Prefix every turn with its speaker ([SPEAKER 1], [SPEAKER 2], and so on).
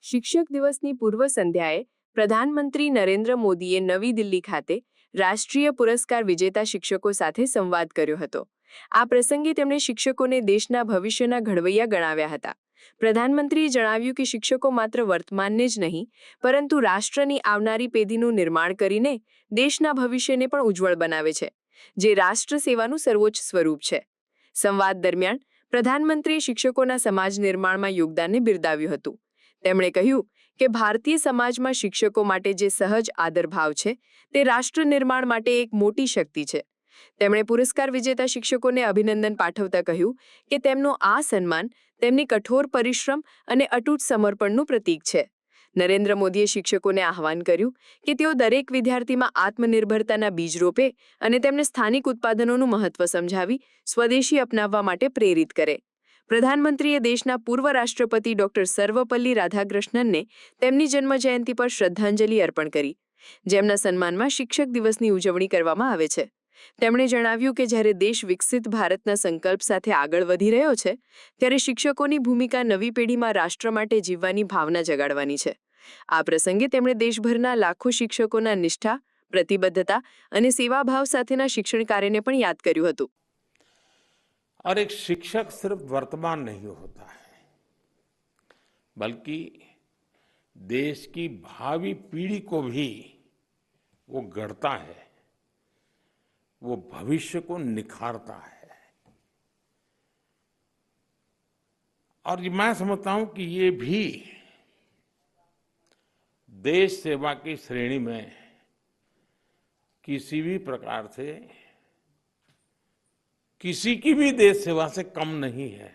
[SPEAKER 1] શિક્ષક દિવસની પૂર્વ સંધ્યાએ પ્રધાનમંત્રી નરેન્દ્ર મોદીએ નવી દિલ્હી ખાતે રાષ્ટ્રીય પુરસ્કાર વિજેતા શિક્ષકો સાથે સંવાદ કર્યો હતો. આ પ્રસંગે તેમણે શિક્ષકોને દેશના ભવિષ્યના ઘડવૈયા ગણાવ્યા હતા. પ્રધાનમંત્રીએ જણાવ્યું કે શિક્ષકો માત્ર વર્તમાનને જ નહીં, પરંતુ રાષ્ટ્રની આવનારી પેઢીનું નિર્માણ કરીને દેશના ભવિષ્યને પણ ઉજ્જવળ બનાવે છે, જે રાષ્ટ્ર સેવાનું સર્વોચ્ચ સ્વરૂપ છે. સંવાદ દરમિયાન પ્રધાનમંત્રીએ શિક્ષકોના સમાજ નિર્માણમાં યોગદાનને બિરદાવ્યું હતું. તેમણે કહ્યું કે ભારતીય સમાજમાં શિક્ષકો માટે જે સહજ આદરભાવ છે, તે રાષ્ટ્ર નિર્માણ માટે એક મોટી શક્તિ છે. તેમણે પુરસ્કાર વિજેતા શિક્ષકોને અભિનંદન પાઠવતા કહ્યું કે તેમનો આ સન્માન તેમની કઠોર પરિશ્રમ અને અતૂટ સમર્પણનું પ્રતીક છે. નરેન્દ્ર મોદીએ શિક્ષકોને આહ્વાન કર્યું કે તેઓ દરેક વિદ્યાર્થીમાં આત્મનિર્ભરતાના બીજ રોપે અને તેમને સ્થાનિક ઉત્પાદનોનું મહત્વ સમજાવી સ્વદેશી અપનાવવા માટે પ્રેરિત કરે. પ્રધાનમંત્રીએ દેશના પૂર્વ રાષ્ટ્રપતિ ડોક્ટર સર્વપલ્લી રાધાકૃષ્ણનને તેમની જન્મજયંતિ પર શ્રદ્ધાંજલિ અર્પણ કરી, જેમના સન્માનમાં શિક્ષક દિવસની ઉજવણી કરવામાં આવે છે. તેમણે જણાવ્યું કે જ્યારે દેશ વિકસિત ભારતના સંકલ્પ સાથે આગળ વધી રહ્યો છે, ત્યારે શિક્ષકોની ભૂમિકા નવી પેઢીમાં રાષ્ટ્ર માટે જીવવાની ભાવના જગાડવાની છે. આ પ્રસંગે તેમણે દેશભરના લાખો શિક્ષકોના નિષ્ઠા, પ્રતિબદ્ધતા અને સેવાભાવ સાથેના શિક્ષણ કાર્યને પણ યાદ કર્યું હતું.
[SPEAKER 2] और एक शिक्षक सिर्फ वर्तमान नहीं होता है, बल्कि देश की भावी पीढ़ी को भी वो गढ़ता है, वो भविष्य को निखारता है. और मैं समझता हूं कि ये भी देश सेवा की श्रेणी में किसी भी प्रकार से किसी की भी देश सेवा से कम नहीं है.